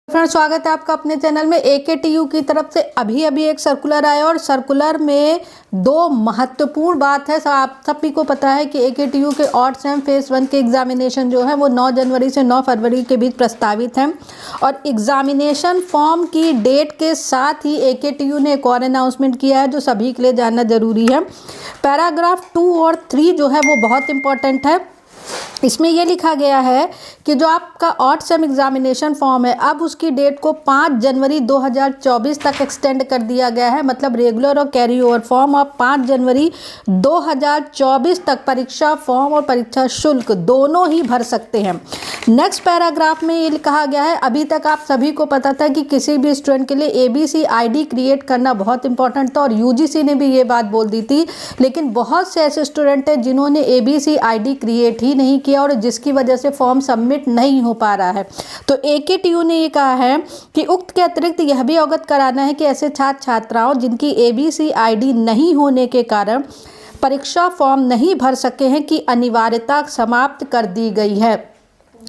Friends, स्वागत है आपका अपने चैनल में। एकेटीयू की तरफ से अभी एक सर्कुलर आया और सर्कुलर में दो महत्वपूर्ण बात है। आप सभी को पता है कि एकेटीयू के ऑड सेम फेज 1 के एग्जामिनेशन जो है वो 9 जनवरी से 9 फरवरी के बीच प्रस्तावित हैं और एग्जामिनेशन फॉर्म की डेट के साथ ही एकेटीयू ने एक और अनाउंसमेंट किया है जो सभी के लिए जानना जरूरी है। पैराग्राफ 2 और 3 जो है वो बहुत इंपॉर्टेंट है। इसमें यह लिखा गया है कि जो आपका ऑड सेम एग्जामिनेशन फॉर्म है अब उसकी डेट को 5 जनवरी 2024 तक एक्सटेंड कर दिया गया है। मतलब रेगुलर और कैरी ओवर फॉर्म आप 5 जनवरी 2024 तक परीक्षा फॉर्म और परीक्षा शुल्क दोनों ही भर सकते हैं। नेक्स्ट पैराग्राफ में ये कहा गया है, अभी तक आप सभी को पता था कि किसी भी स्टूडेंट के लिए ABC ID क्रिएट करना बहुत इंपॉर्टेंट था और UGC ने भी ये बात बोल दी थी, लेकिन बहुत से ऐसे स्टूडेंट हैं जिन्होंने ABC ID क्रिएट ही नहीं किया और जिसकी वजह से फॉर्म सबमिट नहीं हो पा रहा है। तो एकेटीयू ने ये कहा है कि उक्त के अतिरिक्त यह भी अवगत कराना है कि ऐसे छात्र छात्राओं जिनकी ABC ID नहीं होने के कारण परीक्षा फॉर्म नहीं भर सके हैं कि अनिवार्यता समाप्त कर दी गई है।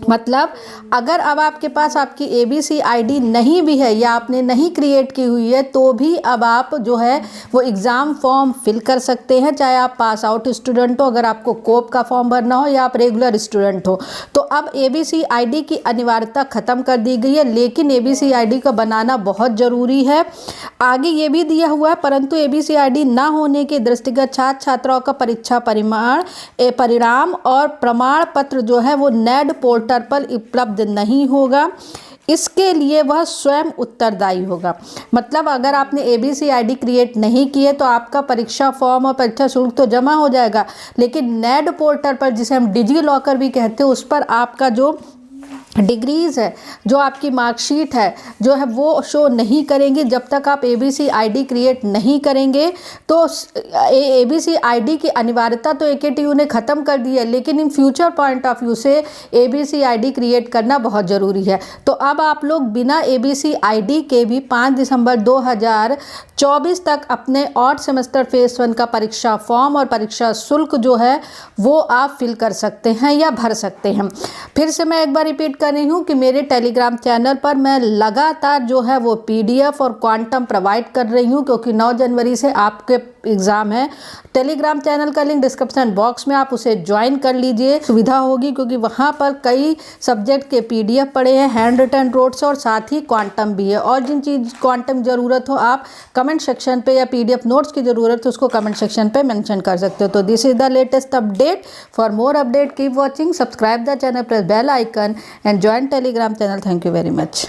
मतलब अगर अब आपके पास आपकी ABC ID नहीं भी है या आपने नहीं क्रिएट की हुई है तो भी अब आप जो है वो एग्ज़ाम फॉर्म फिल कर सकते हैं, चाहे आप पास आउट स्टूडेंट हो, अगर आपको कोप का फॉर्म भरना हो या आप रेगुलर स्टूडेंट हो। तो अब ABC ID की अनिवार्यता ख़त्म कर दी गई है, लेकिन ABC ID का बनाना बहुत ज़रूरी है। आगे ये भी दिया हुआ है, परंतु ABC ID ना होने के दृष्टिगत छात्र छात्राओं का परीक्षा परिणाम और प्रमाण पत्र जो है वो नेड पोर्टल पर उपलब्ध नहीं होगा। इसके लिए वह स्वयं उत्तरदायी होगा। मतलब अगर आपने ABC ID क्रिएट नहीं किए तो आपका परीक्षा फॉर्म और परीक्षा शुल्क तो जमा हो जाएगा, लेकिन नेड पोर्टल पर, जिसे हम डिजी लॉकर भी कहते हैं, उस पर आपका जो डिग्रीज़ है, जो आपकी मार्कशीट है जो है वो शो नहीं करेंगे जब तक आप ABC ID क्रिएट नहीं करेंगे। तो ABC ID की अनिवार्यता तो एकेटीयू ने ख़त्म कर दी है, लेकिन in future point of view से ABC ID क्रिएट करना बहुत ज़रूरी है। तो अब आप लोग बिना ABC ID के भी 5 दिसंबर 2024 तक अपने ऑड सेमेस्टर फेज 1 का परीक्षा फॉर्म और परीक्षा शुल्क जो है वो आप फिल कर सकते हैं या भर सकते हैं। फिर से मैं एक बार रिपीट कर रही हूँ कि मेरे टेलीग्राम चैनल पर मैं लगातार जो है वो PDF और क्वांटम प्रोवाइड कर रही हूँ, क्योंकि 9 जनवरी से आपके एग्ज़ाम है। टेलीग्राम चैनल का लिंक डिस्क्रिप्शन बॉक्स में, आप उसे ज्वाइन कर लीजिए, सुविधा होगी, क्योंकि वहाँ पर कई सब्जेक्ट के PDF पड़े हैं, हैंड रिटन नोट्स और साथ ही क्वांटम भी है। और जिन चीज़ क्वांटम ज़रूरत हो आप कमेंट सेक्शन पे, या PDF नोट्स की ज़रूरत है उसको कमेंट सेक्शन पे मेंशन कर सकते हो। तो this is the latest update. For more update keep watching, subscribe the channel, press bell icon and join Telegram channel. Thank you very much.